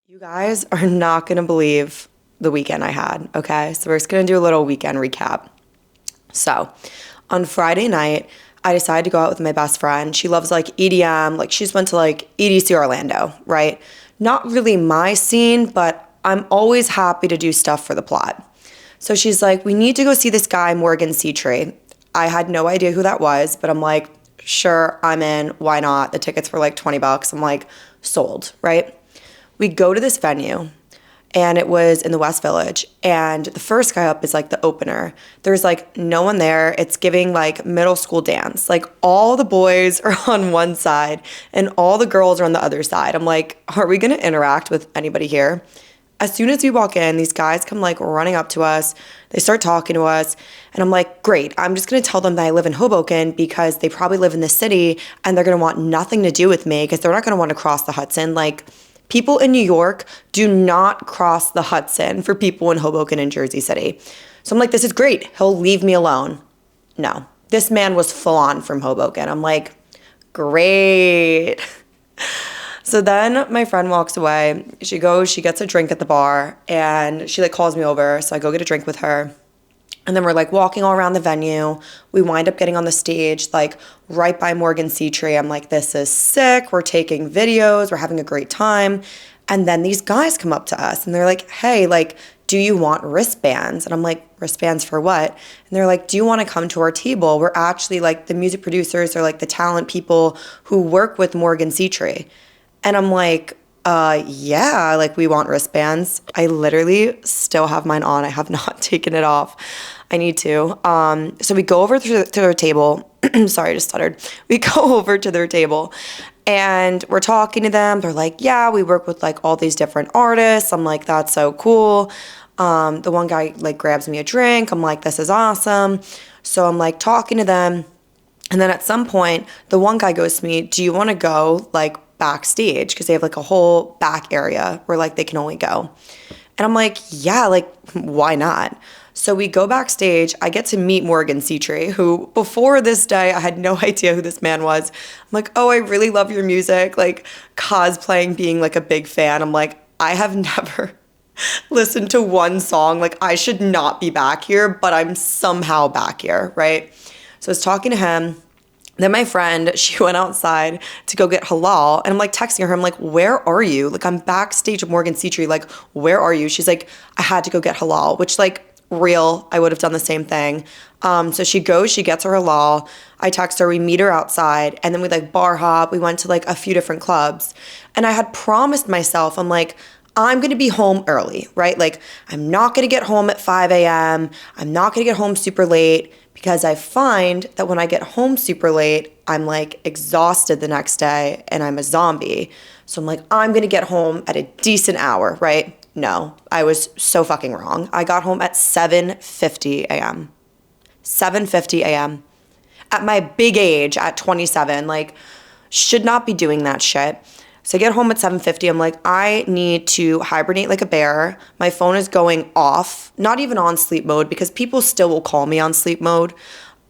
You guys are not going to believe the weekend I had, okay? So we're just going to do a little weekend recap. So, on Friday night, I decided to go out with my best friend. She loves like EDM, like she's went to like EDC Orlando, right? Not really my scene, but I'm always happy to do stuff for the plot. So she's like, we need to go see this guy, Morgan Seatree. I had no idea who that was, but I'm like, sure, I'm in. Why not? The tickets were like 20 bucks. I'm like, sold, right? We go to this venue and it was in the West Village. And the first guy up is like the opener. There's like no one there. It's giving like middle school dance. Like all the boys are on one side and all the girls are on the other side. I'm like, are we gonna interact with anybody here? As soon as we walk in, these guys come like running up to us. They start talking to us. And I'm like, great. I'm just going to tell them that I live in Hoboken because they probably live in the city and they're going to want nothing to do with me because they're not going to want to cross the Hudson. Like, people in New York do not cross the Hudson for people in Hoboken and Jersey City. So I'm like, this is great. He'll leave me alone. No, this man was full on from Hoboken. I'm like, great. So then my friend walks away. She goes, she gets a drink at the bar and she like calls me over. So I go get a drink with her. And then we're like walking all around the venue. We wind up getting on the stage, like right by Morgan Seatree. I'm like, this is sick. We're taking videos. We're having a great time. And then these guys come up to us and they're like, hey, like, do you want wristbands? And I'm like, wristbands for what? And they're like, do you want to come to our table? We're actually like the music producers or like the talent people who work with Morgan Seatree. And I'm like, yeah, like we want wristbands. I literally still have mine on. I have not taken it off. I need to. So we go over to their table. Sorry, I just stuttered. We go over to their table and we're talking to them. They're like, yeah, we work with like all these different artists. I'm like, that's so cool. The one guy like grabs me a drink. I'm like, this is awesome. So I'm like talking to them. And then at some point, the one guy goes to me, do you want to go like backstage? Because they have like a whole back area where like they can only go. And I'm like, yeah, like why not? So we go backstage. I get to meet Morgan Seatree, who before this day, I had no idea who this man was. I'm like, oh, I really love your music. Like cosplaying, being like a big fan. I'm like, I have never listened to one song. Like I should not be back here, but I'm somehow back here, right? So I was talking to him. Then my friend, she went outside to go get halal. And I'm like texting her. I'm like, where are you? Like I'm backstage at Morgan Seatree. Like, where are you? She's like, I had to go get halal, which like real, I would have done the same thing. So she goes, she gets her halal. I text her, we meet her outside. And then we like bar hop. We went to like a few different clubs. And I had promised myself, I'm like, I'm going to be home early, right? Like I'm not going to get home at 5 a.m. I'm not going to get home super late. Because I find that when I get home super late, I'm like exhausted the next day and I'm a zombie. So I'm like, I'm gonna get home at a decent hour, right? No, I was so fucking wrong. I got home at 7:50 a.m. 7:50 a.m. At my big age, at 27, like should not be doing that shit. So I get home at 7:50. I'm like, I need to hibernate like a bear. My phone is going off, not even on sleep mode because people still will call me on sleep mode.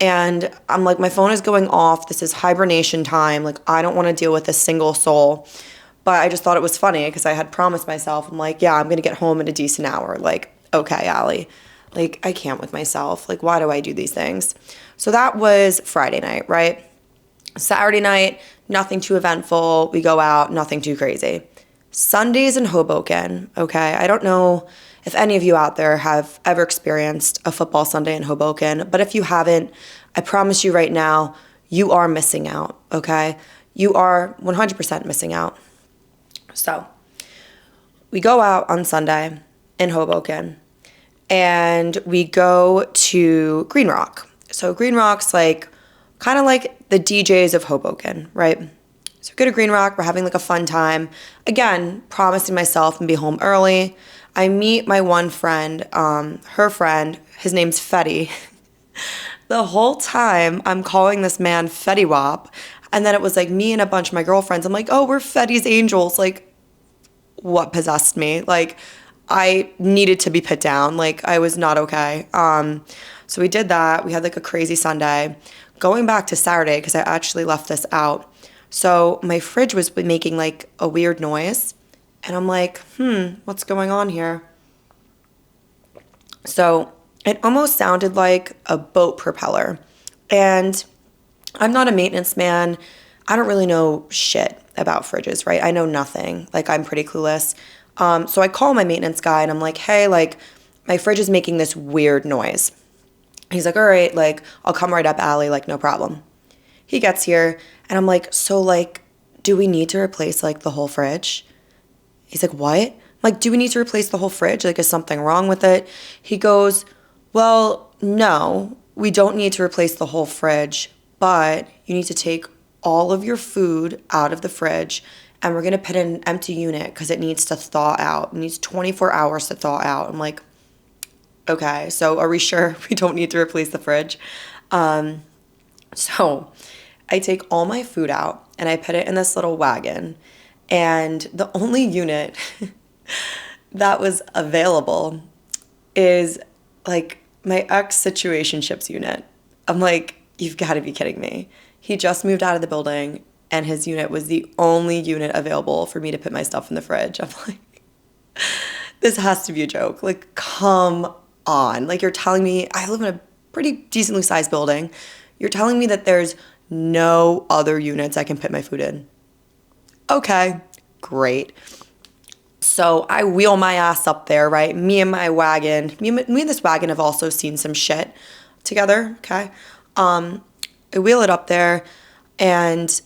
And I'm like, my phone is going off. This is hibernation time. Like, I don't want to deal with a single soul. But I just thought it was funny because I had promised myself, I'm like, yeah, I'm going to get home in a decent hour. Like, okay, Allie. Like, I can't with myself. Like, why do I do these things? So that was Friday night, right? Saturday night, nothing too eventful. We go out, nothing too crazy. Sundays in Hoboken, okay? I don't know if any of you out there have ever experienced a football Sunday in Hoboken, but if you haven't, I promise you right now, you are missing out, okay? You are 100% missing out. So, we go out on Sunday in Hoboken, and we go to Green Rock. So Green Rock's like kind of like the DJs of Hoboken, right? So we go to Green Rock, we're having like a fun time. Again, promising myself and be home early. I meet my one friend, her friend, his name's Fetty. The whole time I'm calling this man Fetty Wap, and then it was like me and a bunch of my girlfriends. I'm like, oh, we're Fetty's angels. Like, what possessed me? Like, I needed to be put down. Like, I was not okay. So we did that. We had like a crazy Sunday. Going back to Saturday, because I actually left this out. So my fridge was making like a weird noise. And I'm like, what's going on here? So it almost sounded like a boat propeller. And I'm not a maintenance man. I don't really know shit about fridges, right? I know nothing. Like, I'm pretty clueless. So I call my maintenance guy and I'm like, hey, like, my fridge is making this weird noise. He's like, all right, like, I'll come right up, Allie, like, no problem. He gets here and I'm like, so, like, do we need to replace, like, the whole fridge? He's like, what? I'm like, do we need to replace the whole fridge? Like, is something wrong with it? He goes, well, no, we don't need to replace the whole fridge, but you need to take all of your food out of the fridge and we're going to put in an empty unit because it needs to thaw out. It needs 24 hours to thaw out. I'm like, okay, so are we sure we don't need to replace the fridge? So I take all my food out and I put it in this little wagon. And the only unit that was available is like my ex-situationships unit. I'm like, you've got to be kidding me. He just moved out of the building and his unit was the only unit available for me to put my stuff in the fridge. I'm like, this has to be a joke. Like, come on. Like, you're telling me I live in a pretty decently sized building. You're telling me that there's no other units I can put my food in. Okay, great. So I wheel my ass up there, right? Me and my wagon. Me and this wagon have also seen some shit together, okay? I wheel it up there, and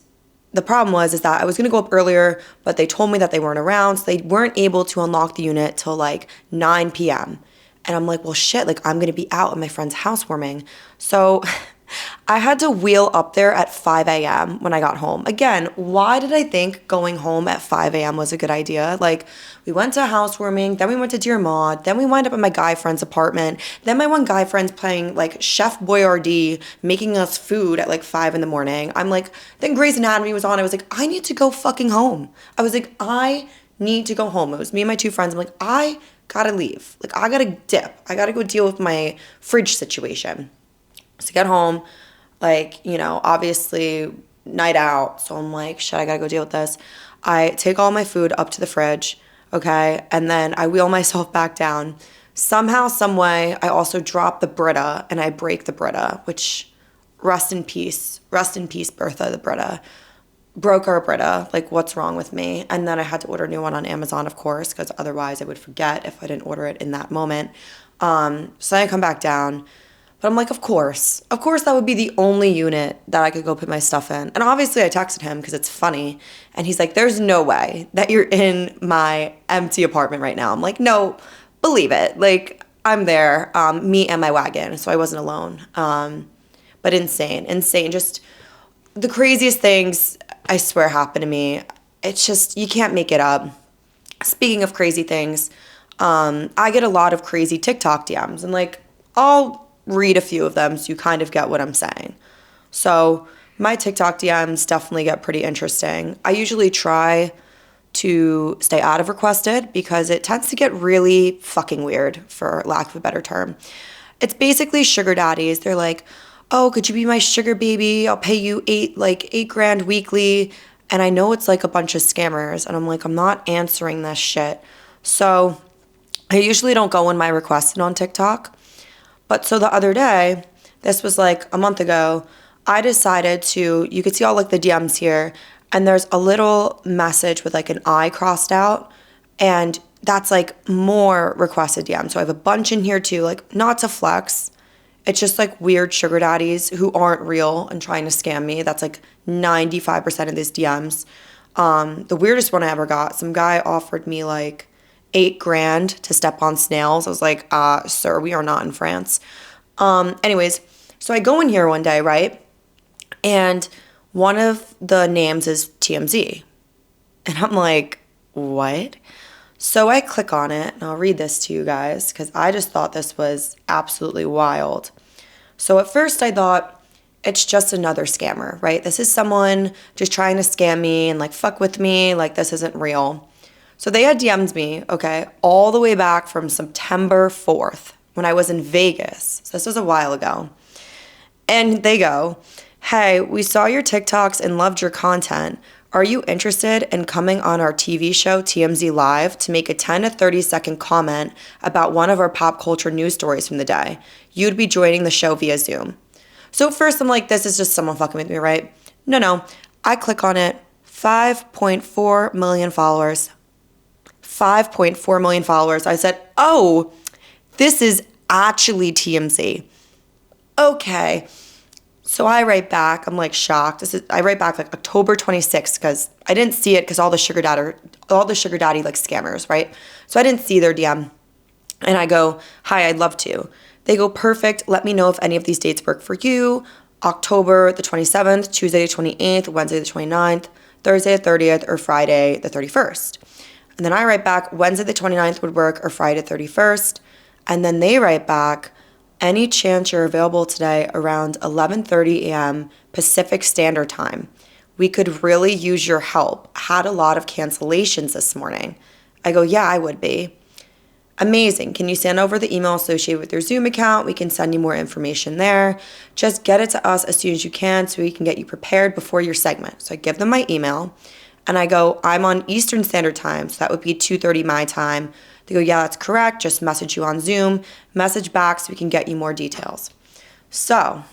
the problem was is that I was going to go up earlier, but they told me that they weren't around, so they weren't able to unlock the unit till like 9 p.m. And I'm like, well, shit, like, I'm going to be out at my friend's housewarming. So I had to wheel up there at 5 a.m. when I got home. Again, why did I think going home at 5 a.m. was a good idea? Like, we went to housewarming, then we went to Dear Maud, then we wind up at my guy friend's apartment, then my one guy friend's playing like Chef Boyardee, making us food at like 5 in the morning. I'm like, then Grey's Anatomy was on. I was like, I need to go fucking home. I was like, I need to go home. It was me and my two friends. I'm like, I gotta leave. Like, I gotta dip. I gotta go deal with my fridge situation. So get home, like, you know, obviously night out. So I'm like, shit, I gotta go deal with this. I take all my food up to the fridge, okay? And then I wheel myself back down. Somehow, some way, I also drop the Brita and I break the Brita, which, rest in peace, Bertha the Brita. Broke our Brita, like, what's wrong with me? And then I had to order a new one on Amazon, of course, because otherwise I would forget if I didn't order it in that moment. So I come back down. But I'm like, of course that would be the only unit that I could go put my stuff in. And obviously I texted him because it's funny. And he's like, there's no way that you're in my empty apartment right now. I'm like, no, believe it. Like, I'm there, me and my wagon. So I wasn't alone. But insane. Just the craziest things, I swear, happened to me. It's just, you can't make it up. Speaking of crazy things, I get a lot of crazy TikTok DMs. And like, I'll read a few of them so you kind of get what I'm saying. So my TikTok DMs definitely get pretty interesting. I usually try to stay out of requested because it tends to get really fucking weird, for lack of a better term. It's basically sugar daddies. They're like, oh, could you be my sugar baby? I'll pay you $8,000 weekly. And I know it's like a bunch of scammers. And I'm like, I'm not answering this shit. So I usually don't go in my requested on TikTok. But so the other day, this was like a month ago, I decided to, you could see all like the DMs here, and there's a little message with like an I crossed out, and that's like more requested DMs. So I have a bunch in here too, like, not to flex. It's just like weird sugar daddies who aren't real and trying to scam me. That's like 95% of these DMs. The weirdest one I ever got, some guy offered me like $8,000 to step on snails. I was like, sir, we are not in France. Anyways, so I go in here one day, right? And one of the names is TMZ. And I'm like, what? So I click on it, and I'll read this to you guys because I just thought this was absolutely wild. So at first I thought, it's just another scammer, right? This is someone just trying to scam me and like fuck with me, like this isn't real. So they had DM'd me, okay, all the way back from September 4th when I was in Vegas. So this was a while ago. And they go, hey, we saw your TikToks and loved your content. Are you interested in coming on our TV show TMZ Live to make a 10 to 30-second comment about one of our pop culture news stories from the day? You'd be joining the show via Zoom. So at first I'm like, this is just someone fucking with me, right? No. I click on it. 5.4 million followers. 5.4 million followers. I said, oh, this is actually TMZ. Okay. So I write back, I'm like shocked. I write back like October 26th because I didn't see it because all the sugar daddy like scammers, right? So I didn't see their DM. And I go, hi, I'd love to. They go, perfect. Let me know if any of these dates work for you. October the 27th, Tuesday the 28th, Wednesday the 29th, Thursday the 30th, or Friday the 31st. And then I write back, Wednesday the 29th would work or Friday the 31st. And then they write back, any chance you're available today around 11:30 a.m. Pacific Standard Time? We could really use your help. Had a lot of cancellations this morning. I go, yeah, I would be. Amazing. Can you send over the email associated with your Zoom account? We can send you more information there. Just get it to us as soon as you can so we can get you prepared before your segment. So I give them my email and I go, I'm on Eastern Standard Time. So that would be 2:30 my time. They go, yeah, that's correct. Just message you on Zoom. Message back so we can get you more details. So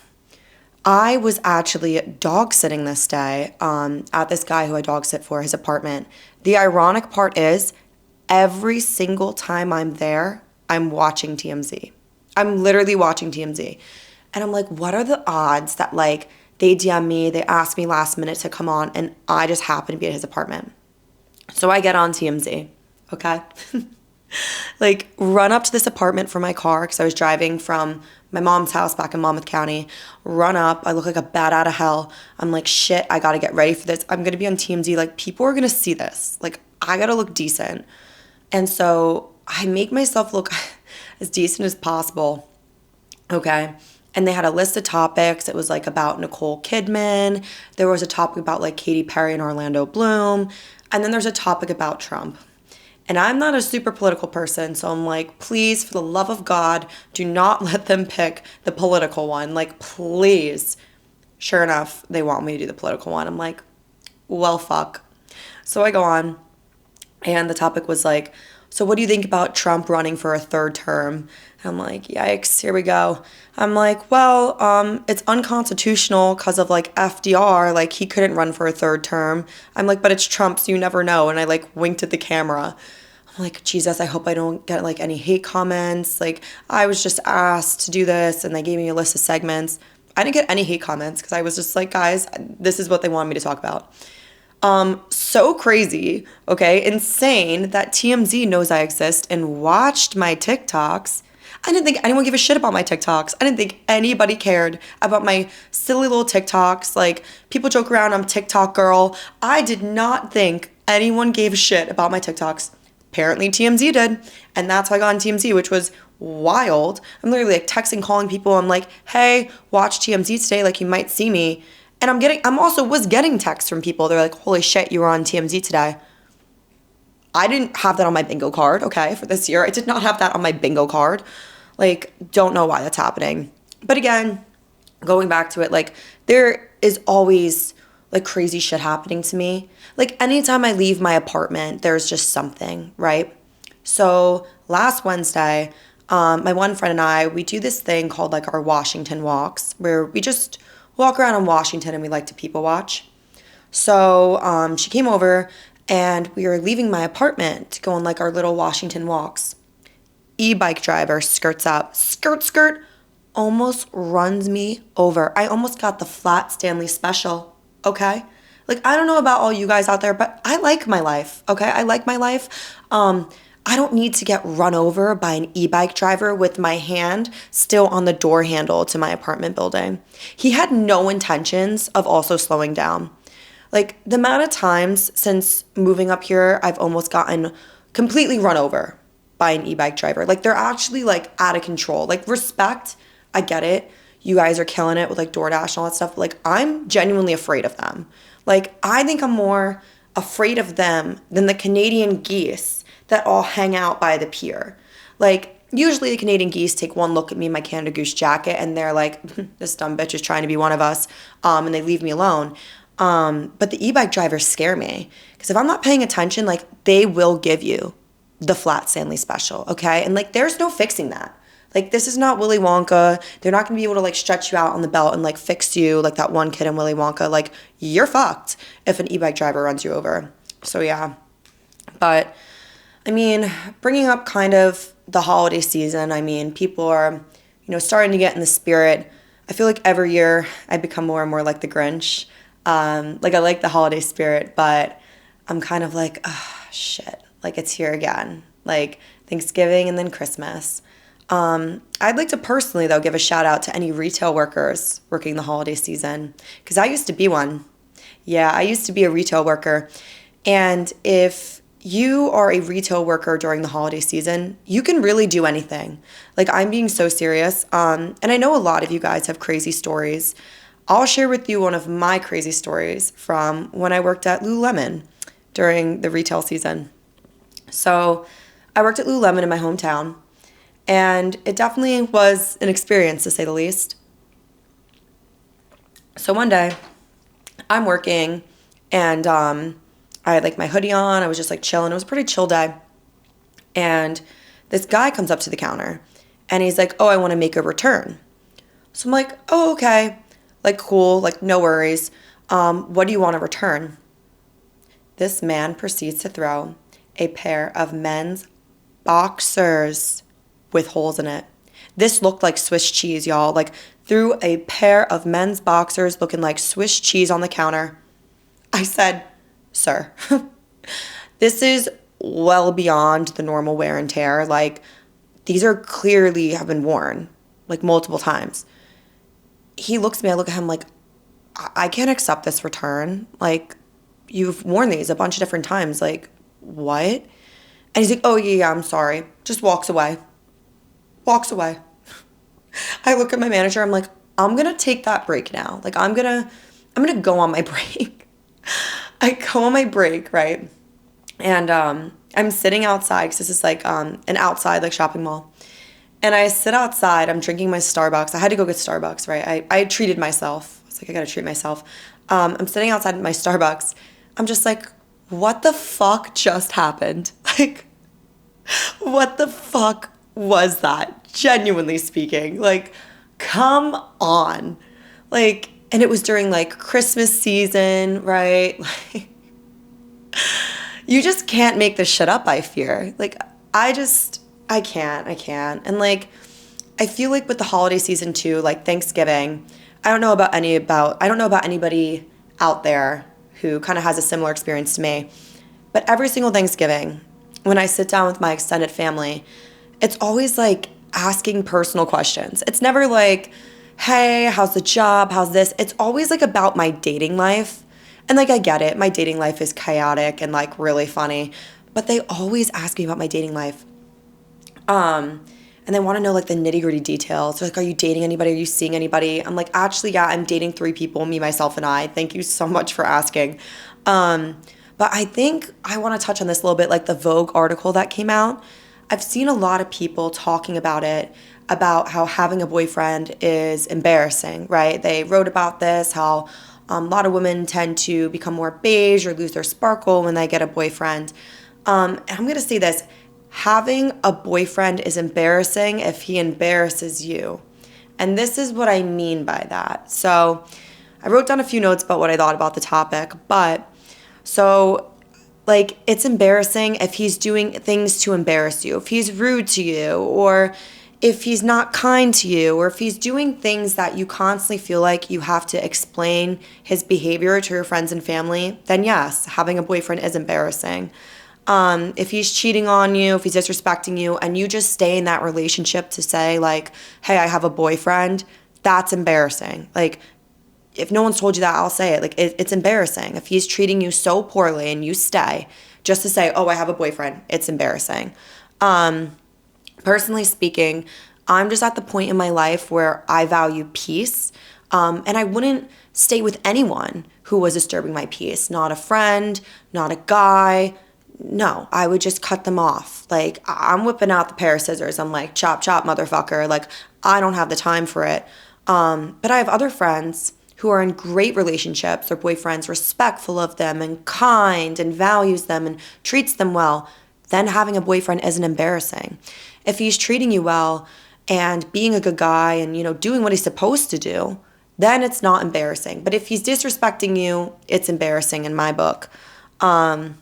I was actually dog sitting this day at this guy who I dog sit for, his apartment. The ironic part is every single time I'm there, I'm watching TMZ. I'm literally watching TMZ. And I'm like, what are the odds that like they DM me, they ask me last minute to come on, and I just happen to be at his apartment. So I get on TMZ, okay? Like run up to this apartment from my car because I was driving from my mom's house back in Monmouth County. Run up. I look like a bat out of hell. I'm like, shit, I got to get ready for this. I'm going to be on TMZ. Like people are going to see this. Like I got to look decent. And so I make myself look as decent as possible. Okay. And they had a list of topics. It was like about Nicole Kidman. There was a topic about like Katy Perry and Orlando Bloom. And then there's a topic about Trump. And I'm not a super political person, so I'm like, please, for the love of God, do not let them pick the political one. Like, please. Sure enough, they want me to do the political one. I'm like, well, fuck. So I go on, and the topic was like, so what do you think about Trump running for a third term? And I'm like, yikes, here we go. I'm like, well, it's unconstitutional because of like FDR, like he couldn't run for a third term. I'm like, but it's Trump, so you never know. And I like winked at the camera. I'm like, Jesus, I hope I don't get like any hate comments. Like I was just asked to do this and they gave me a list of segments. I didn't get any hate comments because I was just like, guys, this is what they wanted me to talk about. So crazy, okay, insane that TMZ knows I exist and watched my TikToks. I didn't think anyone gave a shit about my TikToks. I didn't think anybody cared about my silly little TikToks. Like, people joke around, I'm TikTok girl. I did not think anyone gave a shit about my TikToks. Apparently TMZ did, and that's how I got on TMZ, which was wild. I'm literally like texting, calling people. I'm like, hey, watch TMZ today, like you might see me. And I'm also was getting texts from people. They're like, holy shit, you were on TMZ today. I didn't have that on my bingo card, okay, for this year. I did not have that on my bingo card. Like, don't know why that's happening. But again, going back to it, like, there is always, like, crazy shit happening to me. Like, anytime I leave my apartment, there's just something, right? So, last Wednesday, my one friend and I, we do this thing called, like, our Washington walks, where we just walk around in Washington and we like to people watch. So she came over and we were leaving my apartment to go on like our little Washington walks. E-bike driver skirts up, skirt, almost runs me over. I almost got the flat Stanley special, okay? Like, I don't know about all you guys out there, but I like my life, okay? I like my life. I don't need to get run over by an e-bike driver with my hand still on the door handle to my apartment building. He had no intentions of also slowing down. Like, the amount of times since moving up here, I've almost gotten completely run over by an e-bike driver. Like, they're actually, like, out of control. Like, respect, I get it. You guys are killing it with, like, DoorDash and all that stuff. But, like, I'm genuinely afraid of them. Like, I think I'm more afraid of them than the Canadian geese that all hang out by the pier. Like, usually the Canadian geese take one look at me in my Canada Goose jacket and they're like, this dumb bitch is trying to be one of us, and they leave me alone. But the e-bike drivers scare me because if I'm not paying attention, like they will give you the flat Stanley special, okay? And like there's no fixing that. Like this is not Willy Wonka. They're not gonna be able to like stretch you out on the belt and like fix you like that one kid in Willy Wonka. Like you're fucked if an e-bike driver runs you over. So yeah. But I mean, bringing up kind of the holiday season, I mean, people are, starting to get in the spirit. I feel like every year I become more and more like the Grinch. Like I like the holiday spirit, but I'm kind of like, oh, shit, like it's here again. Like Thanksgiving and then Christmas. I'd like to personally, though, give a shout out to any retail workers working the holiday season because I used to be one. Yeah, I used to be a retail worker. And if you are a retail worker during the holiday season, you can really do anything. Like I'm being so serious. And I know a lot of you guys have crazy stories. I'll share with you one of my crazy stories from when I worked at Lululemon during the retail season. So I worked at Lululemon in my hometown, and it definitely was an experience to say the least. So one day I'm working and I had like my hoodie on. I was just like chilling. It was a pretty chill day. And this guy comes up to the counter and he's like, oh, I want to make a return. So I'm like, oh, okay. Like, cool, like, no worries. What do you want to return? This man proceeds to throw a pair of men's boxers with holes in it. This looked like Swiss cheese, y'all. Like, threw a pair of men's boxers looking like Swiss cheese on the counter. I said, sir, this is well beyond the normal wear and tear. Like, these are clearly have been worn, like, multiple times. He looks at me, I look at him like, I can't accept this return. Like, you've worn these a bunch of different times. Like, what? And he's like, oh, yeah, I'm sorry. Just walks away. Walks away. I look at my manager, I'm like, I'm going to take that break now. Like, I'm going to go on my break. I go on my break, right? And I'm sitting outside because this is like an outside like shopping mall. And I sit outside, I'm drinking my Starbucks. I had to go get Starbucks, right? I treated myself. I was like, I gotta treat myself. I'm sitting outside my Starbucks. I'm just like, what the fuck just happened? Like, what the fuck was that? Genuinely speaking. Like, come on. Like, and it was during like Christmas season, right? Like, you just can't make this shit up, I fear. Like, I can't. And like, I feel like with the holiday season too, like Thanksgiving, I don't know about anybody out there who kind of has a similar experience to me. But every single Thanksgiving, when I sit down with my extended family, it's always like asking personal questions. It's never like, hey, how's the job? How's this? It's always like about my dating life. And like, I get it. My dating life is chaotic and like really funny, but they always ask me about my dating life. And they want to know like the nitty gritty details. They're like, are you dating anybody? Are you seeing anybody? I'm like, actually, yeah, I'm dating 3 people, me, myself, and I. Thank you so much for asking. But I think I want to touch on this a little bit, like the Vogue article that came out. I've seen a lot of people talking about it, about how having a boyfriend is embarrassing, right? They wrote about this, how a lot of women tend to become more beige or lose their sparkle when they get a boyfriend. And I'm going to say this. Having a boyfriend is embarrassing if he embarrasses you. And this is what I mean by that. So I wrote down a few notes about what I thought about the topic. But so like it's embarrassing if he's doing things to embarrass you, if he's rude to you, or if he's not kind to you, or if he's doing things that you constantly feel like you have to explain his behavior to your friends and family, then yes, having a boyfriend is embarrassing. If he's cheating on you, if he's disrespecting you, and you just stay in that relationship to say like, hey, I have a boyfriend, that's embarrassing. Like, if no one's told you that, I'll say it. Like, it's embarrassing. If he's treating you so poorly and you stay just to say, oh, I have a boyfriend, it's embarrassing. Personally speaking, I'm just at the point in my life where I value peace, and I wouldn't stay with anyone who was disturbing my peace. Not a friend, not a guy. No, I would just cut them off. Like, I'm whipping out the pair of scissors. I'm like, chop, chop, motherfucker. Like, I don't have the time for it. But I have other friends who are in great relationships, their boyfriend's respectful of them and kind and values them and treats them well, then having a boyfriend isn't embarrassing. If he's treating you well and being a good guy and, doing what he's supposed to do, then it's not embarrassing. But if he's disrespecting you, it's embarrassing in my book. But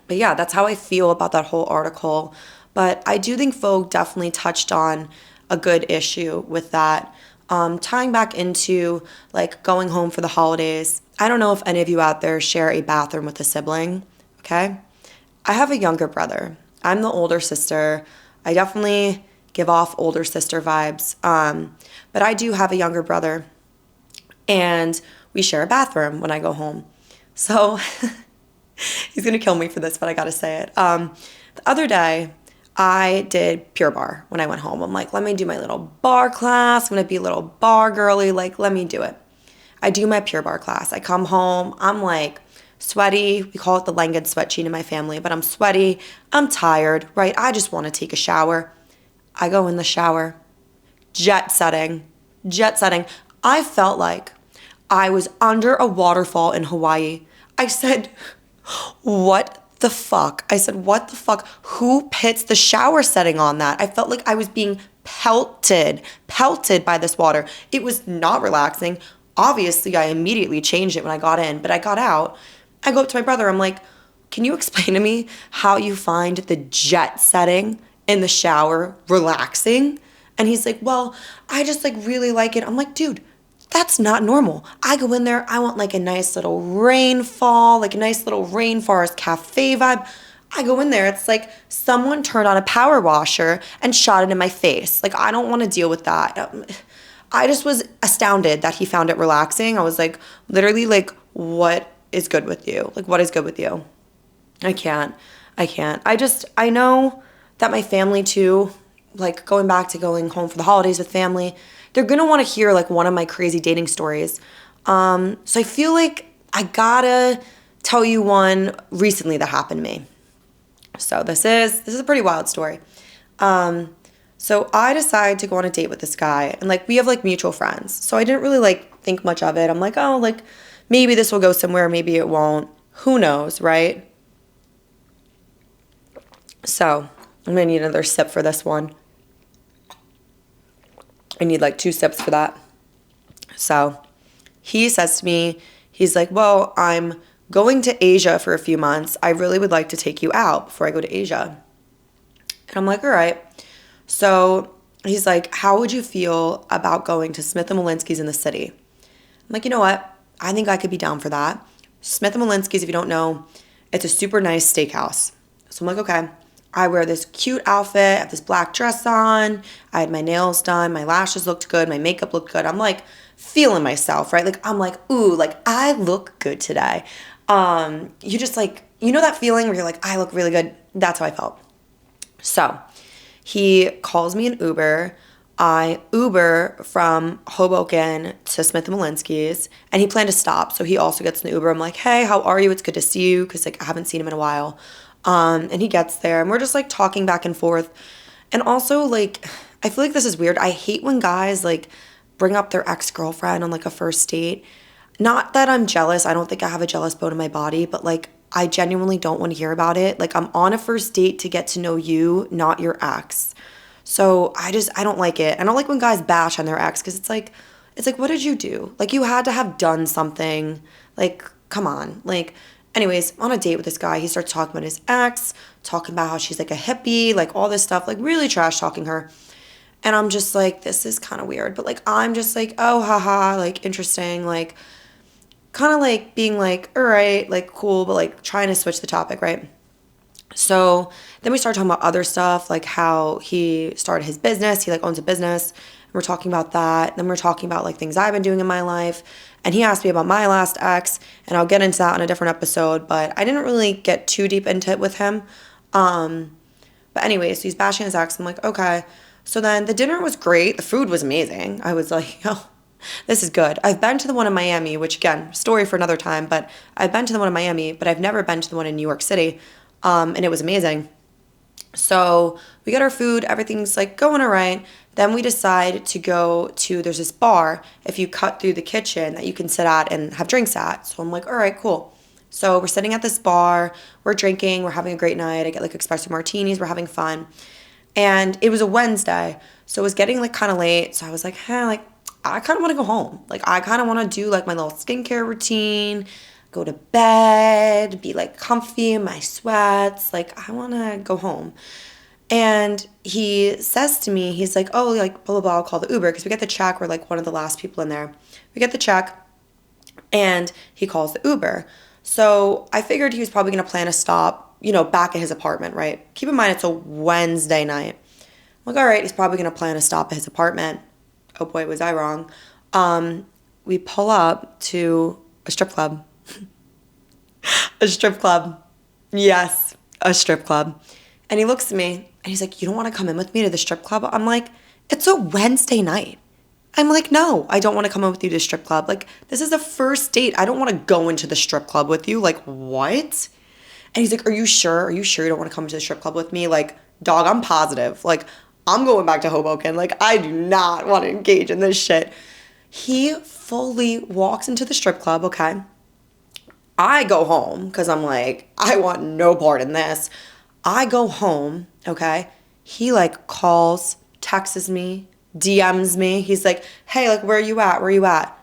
yeah, that's how I feel about that whole article. But I do think Vogue definitely touched on a good issue with that. Tying back into like going home for the holidays. I don't know if any of you out there share a bathroom with a sibling, okay? I have a younger brother. I'm the older sister. I definitely give off older sister vibes. But I do have a younger brother, and we share a bathroom when I go home. So he's gonna kill me for this, but I gotta say it. The other day, I did Pure Barre when I went home. I'm like, let me do my little bar class. I'm gonna be a little bar girly. Like, let me do it. I do my Pure Barre class. I come home. I'm like sweaty. We call it the Langen sweat sheet in my family, but I'm sweaty. I'm tired, right? I just want to take a shower. I go in the shower. Jet setting. I felt like I was under a waterfall in Hawaii. I said, what the fuck? I said, what the fuck? Who puts the shower setting on that? I felt like I was being pelted by this water. It was not relaxing. Obviously, I immediately changed it when I got in, but I got out. I go up to my brother. I'm like, can you explain to me how you find the jet setting in the shower relaxing? And he's like, well, I just like really like it. I'm like, dude, that's not normal. I go in there, I want like a nice little rainfall, like a nice little rainforest cafe vibe. I go in there, it's like someone turned on a power washer and shot it in my face. Like, I don't want to deal with that. I just was astounded that he found it relaxing. I was like, literally, like, what is good with you? Like, what is good with you? I can't. I know that my family too, like going back to going home for the holidays with family, they're going to want to hear like one of my crazy dating stories. So I feel like I gotta tell you one recently that happened to me. So this is a pretty wild story. So I decided to go on a date with this guy, and like we have like mutual friends. So I didn't really like think much of it. I'm like, oh, like maybe this will go somewhere, maybe it won't. Who knows, right? So I'm gonna need another sip for this one. I need like 2 sips for that. So he says to me, he's like, well, I'm going to Asia for a few months. I really would like to take you out before I go to Asia. And I'm like, all right. So he's like, how would you feel about going to Smith & Wollensky's in the city? I'm like, you know what? I think I could be down for that. Smith & Wollensky's, if you don't know, it's a super nice steakhouse. So I'm like, okay. I wear this cute outfit, I have this black dress on, I had my nails done, my lashes looked good, my makeup looked good. I'm like feeling myself, right? Like I'm like, ooh, like I look good today. You just like, you know that feeling where you're like, I look really good? That's how I felt. So he calls me an Uber. I Uber from Hoboken to Smith & Wollensky's, and he planned to stop. So he also gets an Uber. I'm like, hey, how are you? It's good to see you, because like I haven't seen him in a while. And he gets there and we're just like talking back and forth. And also like, I feel like this is weird. I hate when guys like bring up their ex-girlfriend on like a first date. Not that I'm jealous. I don't think I have a jealous bone in my body, but like, I genuinely don't want to hear about it. Like I'm on a first date to get to know you, not your ex. So I don't like it. I don't like when guys bash on their ex, because it's like, what did you do? Like you had to have done something. Like, come on. Like, anyways, on a date with this guy, he starts talking about his ex, talking about how she's like a hippie, like all this stuff, like really trash talking her. And I'm just like, this is kind of weird. But like, I'm just like, oh, haha, like interesting, like kind of like being like, all right, like cool, but like trying to switch the topic, right? So then we start talking about other stuff, like how he started his business. He like owns a business. And we're talking about that. Then we're talking about like things I've been doing in my life. And he asked me about my last ex, and I'll get into that on a different episode, but I didn't really get too deep into it with him. But anyways, so he's bashing his ex. I'm like, okay. So then the dinner was great. The food was amazing. I was like, oh, this is good. I've been to the one in Miami, which again, story for another time, but I've been to the one in Miami, but I've never been to the one in New York City. And it was amazing. So we get our food, everything's like going all right. Then we decide to go to, there's this bar if you cut through the kitchen that you can sit at and have drinks at. So I'm like, all right, cool. So we're sitting at this bar, we're drinking, we're having a great night. I get like espresso martinis, we're having fun. And it was a Wednesday, so it was getting like kind of late. So I was like, like I kind of want to go home. Like I kind of want to do like my little skincare routine, go to bed, be like comfy in my sweats. Like I want to go home. And he says to me, he's like, oh, like blah, blah, blah, I'll call the Uber because we get the check. We're like one of the last people in there. We get the check and he calls the Uber. So I figured he was probably going to plan a stop, back at his apartment, right? Keep in mind, it's a Wednesday night. I'm like, all right, he's probably going to plan a stop at his apartment. Oh boy, was I wrong. We pull up to a strip club. A strip club. Yes, a strip club. And he looks at me and he's like, you don't want to come in with me to the strip club? I'm like, it's a Wednesday night. I'm like, no, I don't want to come in with you to the strip club. Like, this is a first date. I don't want to go into the strip club with you. Like, what? And he's like, are you sure? Are you sure you don't want to come to the strip club with me? Like, dog, I'm positive. Like, I'm going back to Hoboken. Like, I do not want to engage in this shit. He fully walks into the strip club, okay? I go home because I'm like, I want no part in this. I go home, okay? He like calls, texts me, DMs me. He's like, hey, like, where are you at? Where are you at?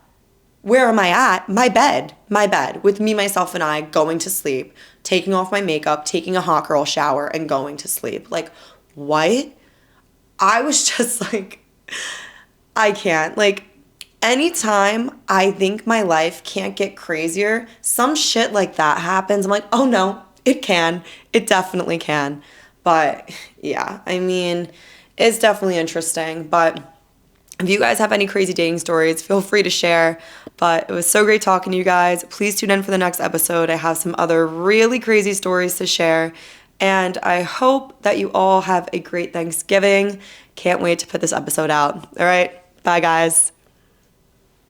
Where am I at? My bed, with me, myself, and I going to sleep, taking off my makeup, taking a hot girl shower, and going to sleep. Like, what? I was just like, I can't. Like, anytime I think my life can't get crazier, some shit like that happens. I'm like, oh no, it can. It definitely can. But yeah, I mean, it's definitely interesting. But if you guys have any crazy dating stories, feel free to share. But it was so great talking to you guys. Please tune in for the next episode. I have some other really crazy stories to share. And I hope that you all have a great Thanksgiving. Can't wait to put this episode out. All right. Bye, guys.